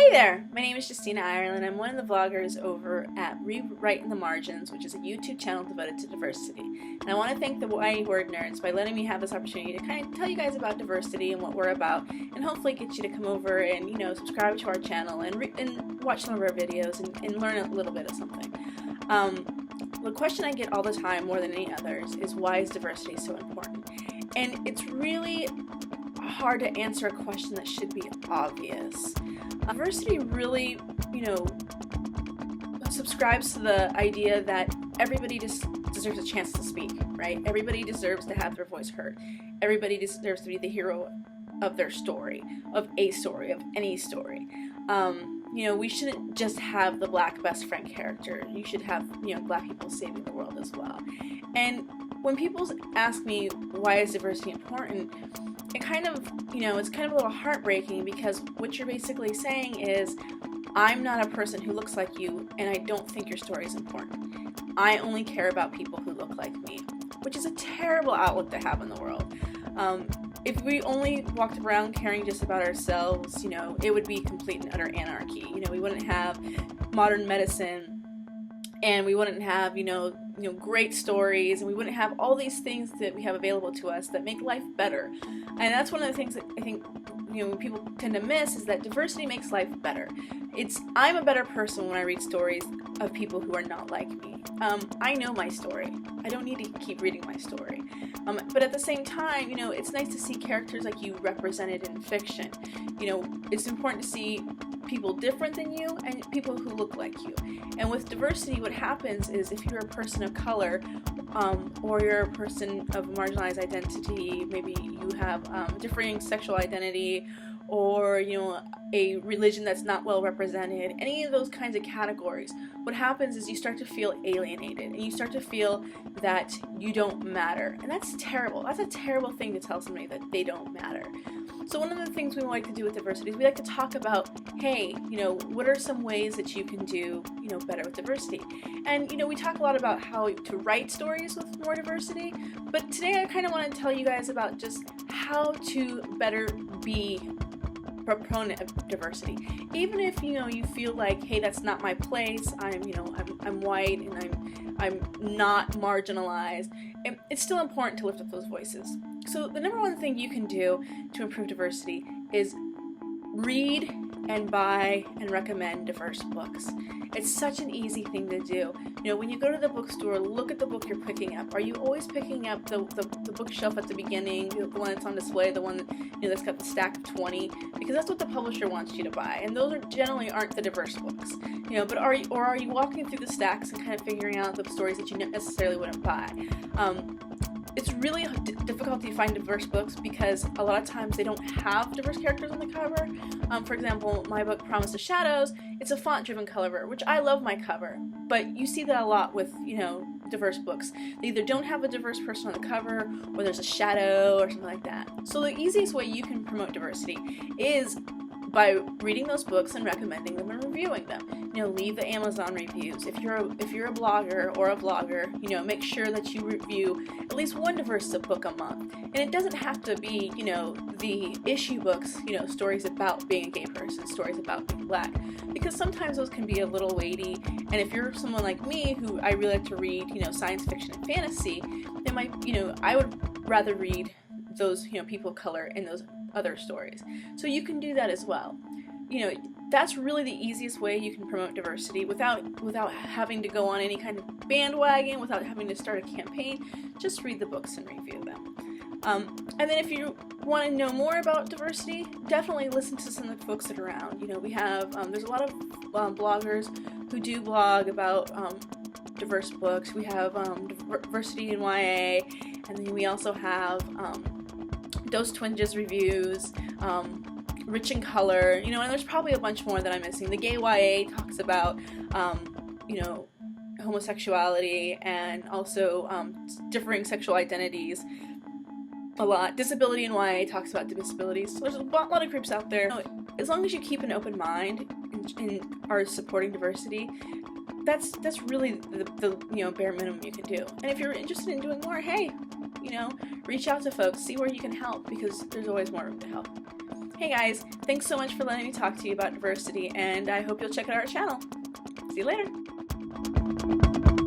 Hey there! My name is Justina Ireland. I'm one of the vloggers over at Rewrite in the Margins, which is a YouTube channel devoted to diversity. And I want to thank the WordNerds by letting me have this opportunity to kind of tell you guys about diversity and what we're about, and hopefully get you to come over and, subscribe to our channel and watch some of our videos and learn a little bit of something. The question I get all the time, more than any others, is why is diversity so important? And it's really hard to answer a question that should be obvious. Diversity really, subscribes to the idea that everybody deserves a chance to speak, right? Everybody deserves to have their voice heard. Everybody deserves to be the hero of their story, of any story. We shouldn't just have the black best friend character. You should have, black people saving the world as well. And when people ask me why is diversity important, it kind of, it's kind of a little heartbreaking, because what you're basically saying is, I'm not a person who looks like you, and I don't think your story is important. I only care about people who look like me, which is a terrible outlook to have in the world. If we only walked around caring just about ourselves, it would be complete and utter anarchy. We wouldn't have modern medicine, and we wouldn't have, great stories, and we wouldn't have all these things that we have available to us that make life better. And that's one of the things that I think, people tend to miss, is that diversity makes life better. I'm a better person when I read stories of people who are not like me. I know my story. I don't need to keep reading my story. But at the same time, it's nice to see characters like you represented in fiction. It's important to see people different than you and people who look like you. And with diversity, what happens is, if you're a person of color, or you're a person of marginalized identity, maybe you have differing sexual identity, or a religion that's not well represented, any of those kinds of categories, what happens is you start to feel alienated, and you start to feel that you don't matter. And that's terrible. That's a terrible thing to tell somebody, that they don't matter. So one of the things we like to do with diversity is we like to talk about, hey, what are some ways that you can do, better with diversity? And, we talk a lot about how to write stories with more diversity, but today I kind of want to tell you guys about just how to better be proponent of diversity. Even if, you feel like, hey, that's not my place, I'm white, and I'm not marginalized, it's still important to lift up those voices. So the number one thing you can do to improve diversity is read and buy and recommend diverse books. It's such an easy thing to do. When you go to the bookstore, look at the book you're picking up. Are you always picking up the bookshelf at the beginning, the one that's on display, the one that's got the stack of 20? Because that's what the publisher wants you to buy, and those generally aren't the diverse books. But are you walking through the stacks and kind of figuring out the stories that you necessarily wouldn't buy? It's really difficult to find diverse books, because a lot of times they don't have diverse characters on the cover. For example, my book Promise of Shadows, it's a font-driven cover, which I love my cover, but you see that a lot with, diverse books. They either don't have a diverse person on the cover, or there's a shadow or something like that. So the easiest way you can promote diversity is by reading those books and recommending them and reviewing them. Leave the Amazon reviews. If you're a blogger or a vlogger, make sure that you review at least one diverse book a month. And it doesn't have to be, the issue books, stories about being a gay person, stories about being black, because sometimes those can be a little weighty. And if you're someone like me, who I really like to read, science fiction and fantasy, it might, I would rather read those, people of color in those other stories. So you can do that as well. That's really the easiest way you can promote diversity without having to go on any kind of bandwagon, without having to start a campaign. Just read the books and review them. And then if you want to know more about diversity, definitely listen to some of the folks that are around. We have, there's a lot of bloggers who do blog about diverse books. We have diversity in YA, and then we also have Dose Twinges reviews, Rich in Color, and there's probably a bunch more that I'm missing. The Gay YA talks about, homosexuality and also differing sexual identities a lot. Disability in YA talks about disabilities. So there's a lot of groups out there. As long as you keep an open mind and are supporting diversity, that's really the bare minimum you can do. And if you're interested in doing more, hey, reach out to folks, see where you can help, because there's always more room to help. Hey guys, thanks so much for letting me talk to you about diversity, and I hope you'll check out our channel. See you later.